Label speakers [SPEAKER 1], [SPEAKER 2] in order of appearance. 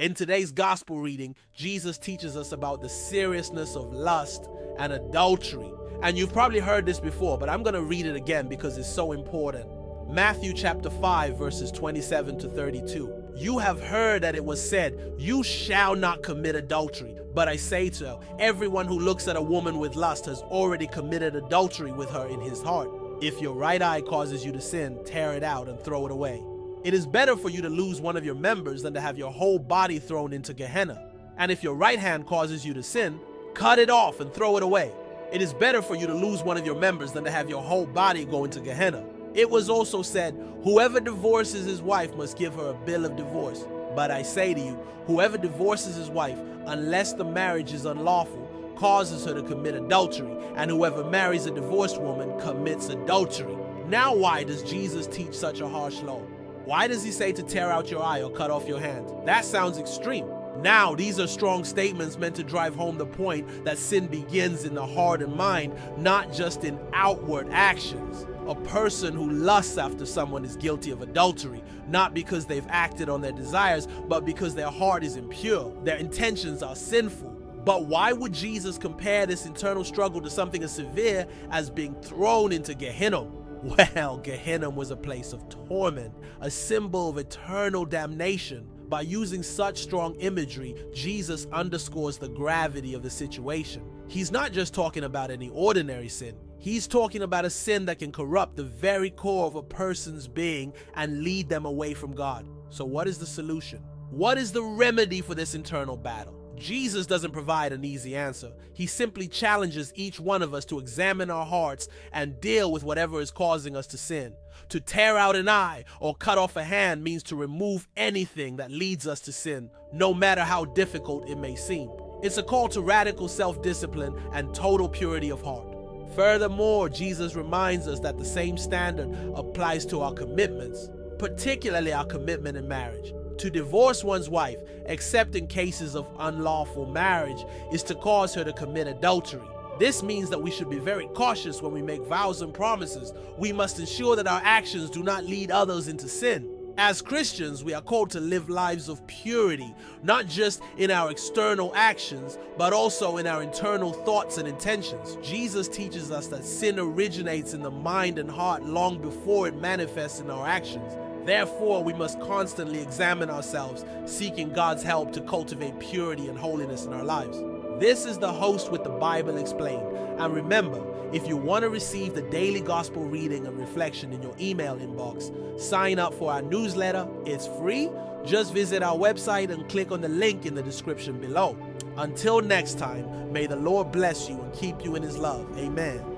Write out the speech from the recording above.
[SPEAKER 1] In today's gospel reading, Jesus teaches us about the seriousness of lust and adultery. And you've probably heard this before, but I'm going to read it again because it's so important. Matthew chapter 5, verses 27 to 32. You have heard that it was said, you shall not commit adultery. But I say to you, everyone who looks at a woman with lust has already committed adultery with her in his heart. If your right eye causes you to sin, tear it out and throw it away. It is better for you to lose one of your members than to have your whole body thrown into Gehenna. And if your right hand causes you to sin, cut it off and throw it away. It is better for you to lose one of your members than to have your whole body go into Gehenna. It was also said, whoever divorces his wife must give her a bill of divorce. But I say to you, whoever divorces his wife, unless the marriage is unlawful, causes her to commit adultery, and whoever marries a divorced woman commits adultery. Now why does Jesus teach such a harsh law? Why does he say to tear out your eye or cut off your hand? That sounds extreme. Now, these are strong statements meant to drive home the point that sin begins in the heart and mind, not just in outward actions. A person who lusts after someone is guilty of adultery, not because they've acted on their desires, but because their heart is impure. Their intentions are sinful. But why would Jesus compare this internal struggle to something as severe as being thrown into Gehenna? Well, Gehenna was a place of torment, a symbol of eternal damnation. By using such strong imagery, Jesus underscores the gravity of the situation. He's not just talking about any ordinary sin. He's talking about a sin that can corrupt the very core of a person's being and lead them away from God. So what is the solution? What is the remedy for this internal battle? Jesus doesn't provide an easy answer. He simply challenges each one of us to examine our hearts and deal with whatever is causing us to sin. To tear out an eye or cut off a hand means to remove anything that leads us to sin, no matter how difficult it may seem. It's a call to radical self-discipline and total purity of heart. Furthermore, Jesus reminds us that the same standard applies to our commitments, particularly our commitment in marriage. To divorce one's wife, except in cases of unlawful marriage, is to cause her to commit adultery. This means that we should be very cautious when we make vows and promises. We must ensure that our actions do not lead others into sin. As Christians, we are called to live lives of purity, not just in our external actions, but also in our internal thoughts and intentions. Jesus teaches us that sin originates in the mind and heart long before it manifests in our actions. Therefore, we must constantly examine ourselves, seeking God's help to cultivate purity and holiness in our lives. This is the host with the Bible Explained. And remember, if you want to receive the daily gospel reading and reflection in your email inbox, sign up for our newsletter. It's free. Just visit our website and click on the link in the description below. Until next time, may the Lord bless you and keep you in his love. Amen.